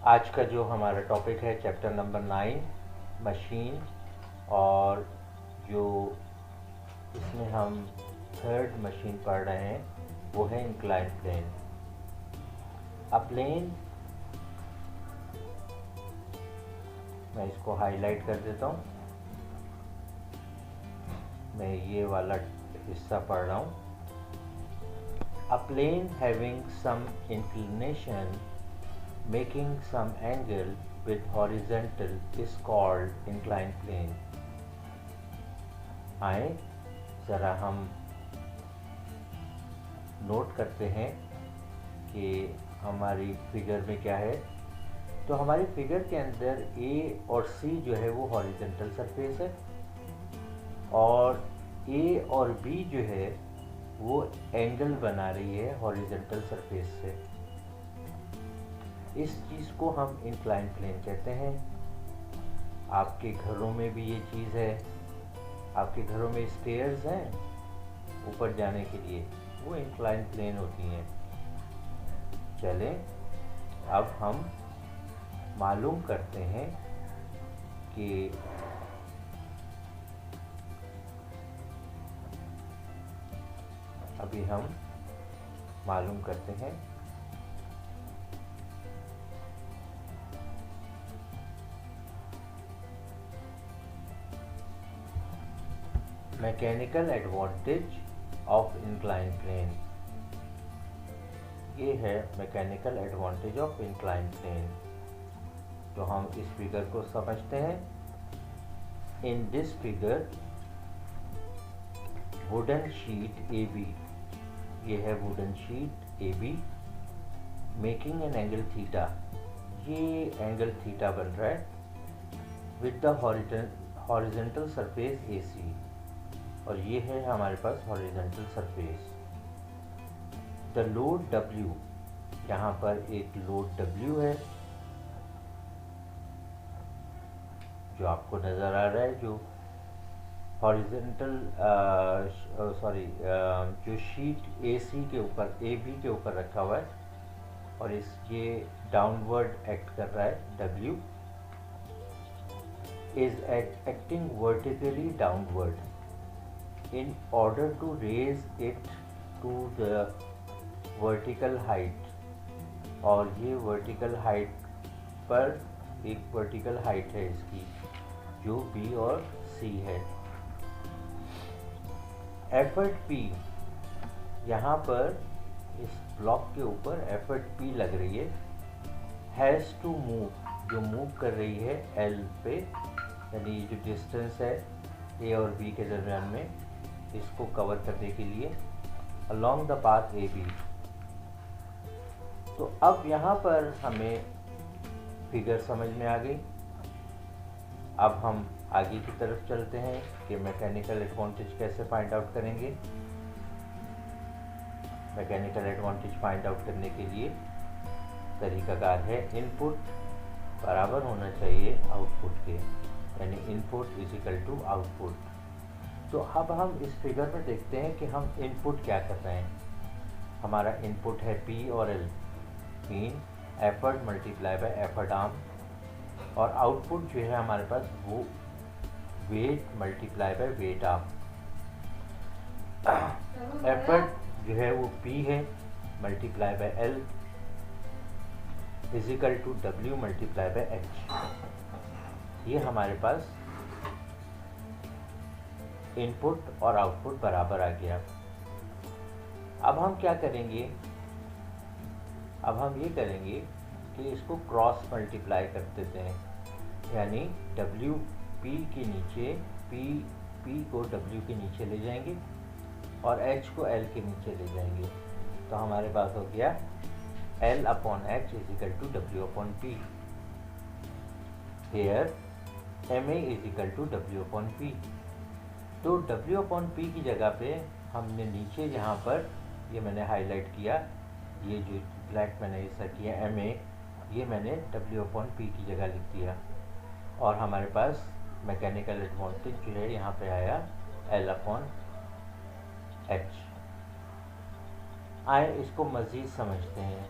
आज का जो हमारा टॉपिक है चैप्टर नंबर 9 मशीन, और जो इसमें हम थर्ड मशीन पढ़ रहे हैं वो है इंक्लाइन प्लेन। अ प्लेन, मैं इसको हाईलाइट कर देता हूँ। मैं ये वाला हिस्सा पढ़ रहा हूँ। A plane having some inclination making some angle with horizontal is called inclined plane। आए ज़रा हम नोट करते हैं कि हमारी फिगर में क्या है। तो हमारी फिगर के अंदर A और C जो है वो हॉरिजॉन्टल सरफेस है, और A और B जो है वो एंगल बना रही है हॉरिजॉन्टल सरफेस से। इस चीज़ को हम इंक्लाइन प्लेन कहते हैं। आपके घरों में भी ये चीज़ है। आपके घरों में स्टेयर्स हैं ऊपर जाने के लिए, वो इंक्लाइन प्लेन होती हैं। चलें अब हम मालूम करते हैं कि अभी हम मालूम करते हैं mechanical advantage of incline plane. ये है mechanical advantage of incline plane. तो हम इस फिगर को समझते हैं। In this figure wooden sheet AB, ये है wooden sheet AB making an angle theta. ये एंगल थीटा बन रहा है with the horizontal surface AC, और ये है हमारे पास horizontal surface. The load W, यहाँ पर एक लोड W है जो आपको नज़र आ रहा है, जो हॉरिजॉन्टल जो शीट AC के ऊपर AB के ऊपर रखा हुआ है, और ये डाउनवर्ड एक्ट कर रहा है। W is acting vertically downward in order to raise it to the vertical height, और ये वर्टिकल हाइट पर एक वर्टिकल हाइट है इसकी जो B और C है। एफर्ट P, यहाँ पर इस ब्लॉक के ऊपर एफर्ट P लग रही है। हैज़ टू मूव, जो मूव कर रही है L पे, यानी जो डिस्टेंस है A और B के दरमियान में, इसको कवर करने के लिए अलोंग द पाथ AB। तो अब यहाँ पर हमें फिगर समझ में आ गई। अब हम आगे की तरफ चलते हैं कि मैकेनिकल एडवांटेज कैसे फाइंड आउट करेंगे। मैकेनिकल एडवांटेज फाइंड आउट करने के लिए तरीकाकार है, इनपुट बराबर होना चाहिए आउटपुट के, यानी input is equal to output. तो अब हम इस फिगर में देखते हैं कि हम इनपुट क्या कर रहे हैं। हमारा इनपुट है P और L, mean effort multiply by effort arm, और आउटपुट जो है हमारे पास वो weight multiply by weight arm. Effort जो है वो P है multiply by L is equal to W multiply by H। ये हमारे पास इनपुट और आउटपुट बराबर आ गया। अब हम क्या करेंगे, अब हम ये करेंगे कि इसको क्रॉस मल्टीप्लाई कर देते हैं, यानी W P के नीचे P को W के नीचे ले जाएंगे और H को L के नीचे ले जाएंगे। तो हमारे पास हो गया L upon H is equal to W upon P। Here MA is equal to W upon P। तो W अपॉन P की जगह पे हमने नीचे जहाँ पर ये मैंने हाईलाइट किया, ये जो ब्लैक मैंने ऐसा किया MA, ये मैंने W अपॉन P की जगह लिख दिया, और हमारे पास मैकेनिकल एडवांटेज जो है यहाँ पे आया L अपॉन H। आए इसको मज़ीद समझते हैं।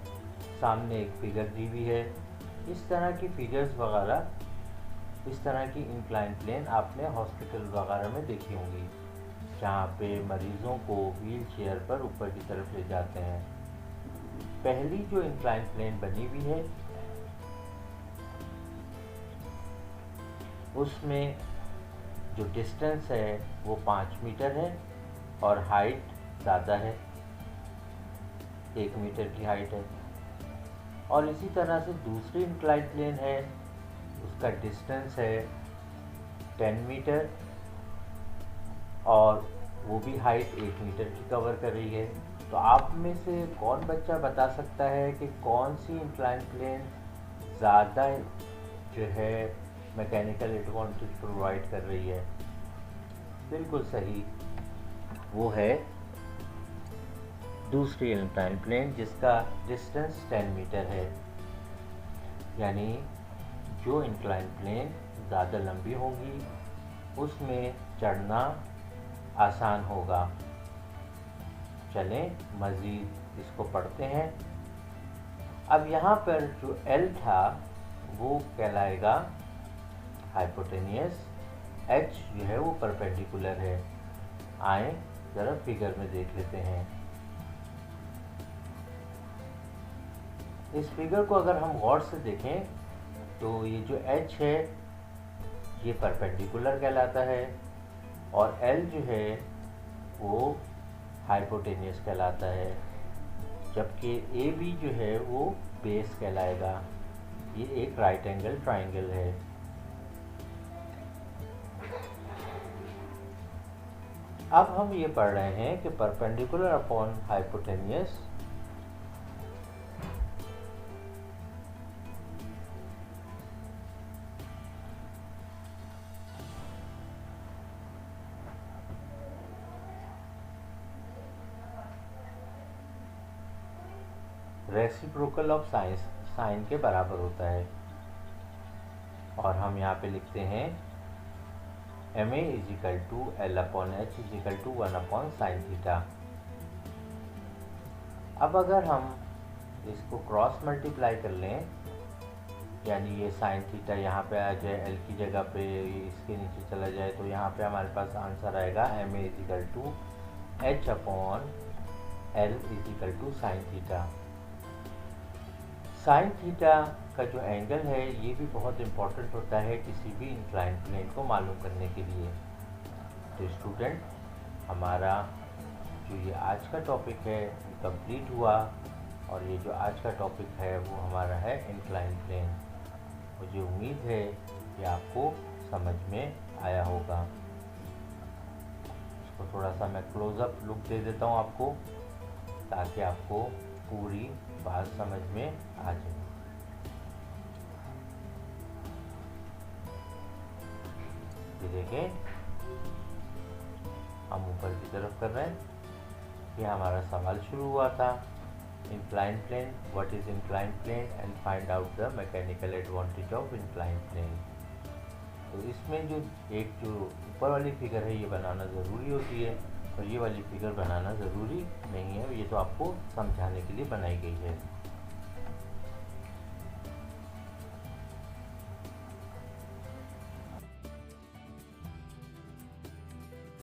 सामने एक फिगर दी हुई है इस तरह की फिगर्स वगैरह, इस तरह की इंक्लाइन प्लेन आपने हॉस्पिटल वगैरह में देखी होंगी, जहाँ पे मरीज़ों को व्हील चेयर पर ऊपर की तरफ ले जाते हैं। पहली जो इंक्लाइन प्लेन बनी हुई है उसमें जो डिस्टेंस है वो 5 मीटर है और हाइट ज़्यादा है, 1 मीटर की हाइट है। और इसी तरह से दूसरी इंक्लाइन प्लेन है, उसका डिस्टेंस है 10 मीटर और वो भी हाइट 1 मीटर की कवर कर रही है। तो आप में से कौन बच्चा बता सकता है कि कौन सी इंक्लाइन प्लेन ज़्यादा जो है मैकेनिकल एडवांटेज प्रोवाइड कर रही है? बिल्कुल सही, वो है दूसरी इंक्लाइन प्लेन जिसका डिस्टेंस 10 मीटर है। यानी जो इंक्लाइन प्लेन ज़्यादा लंबी होगी उसमें चढ़ना आसान होगा। चलें मज़ीद इसको पढ़ते हैं। अब यहाँ पर जो L था वो कहलाएगा हाइपोटेनियस, H जो है वो परपेंडिकुलर है। आए ज़रा फिगर में देख लेते हैं। इस फिगर को अगर हम गौर से देखें तो ये जो H है ये परपेंडिकुलर कहलाता है और L जो है वो हाइपोटेनियस कहलाता है, जबकि AB जो है वो बेस कहलाएगा। ये एक राइट एंगल ट्राइंगल है। अब हम ये पढ़ रहे हैं कि perpendicular upon hypotenuse reciprocal of sine के बराबर होता है। और हम यहाँ पे लिखते हैं MA = L/H = 1/sin थीटा। अब अगर हम इसको क्रॉस मल्टीप्लाई कर लें, यानी ये साइन थीटा यहाँ पे आ जाए, L की जगह पे इसके नीचे चला जाए, तो यहाँ पे हमारे पास आंसर आएगा MA = H/L = sin theta. Sine theta का जो एंगल है ये भी बहुत इम्पोर्टेंट होता है किसी भी इंक्लाइन प्लेन को मालूम करने के लिए। तो स्टूडेंट, हमारा जो ये आज का टॉपिक है कंप्लीट हुआ और ये जो आज का टॉपिक है वो हमारा है इंक्लाइन प्लेन। मुझे उम्मीद है कि आपको समझ में आया होगा। इसको थोड़ा सा मैं क्लोजअप लुक दे देता हूँ आपको, ताकि आपको पूरी बात समझ में आ जाए। ये देखें, हम ऊपर की तरफ कर रहे हैं। ये हमारा सवाल शुरू हुआ था, incline plane, what is incline plane and find out the mechanical advantage of incline plane. तो इसमें जो ऊपर वाली फिगर है ये बनाना ज़रूरी होती है और ये वाली फिगर बनाना ज़रूरी नहीं है, ये तो आपको समझाने के लिए बनाई गई है।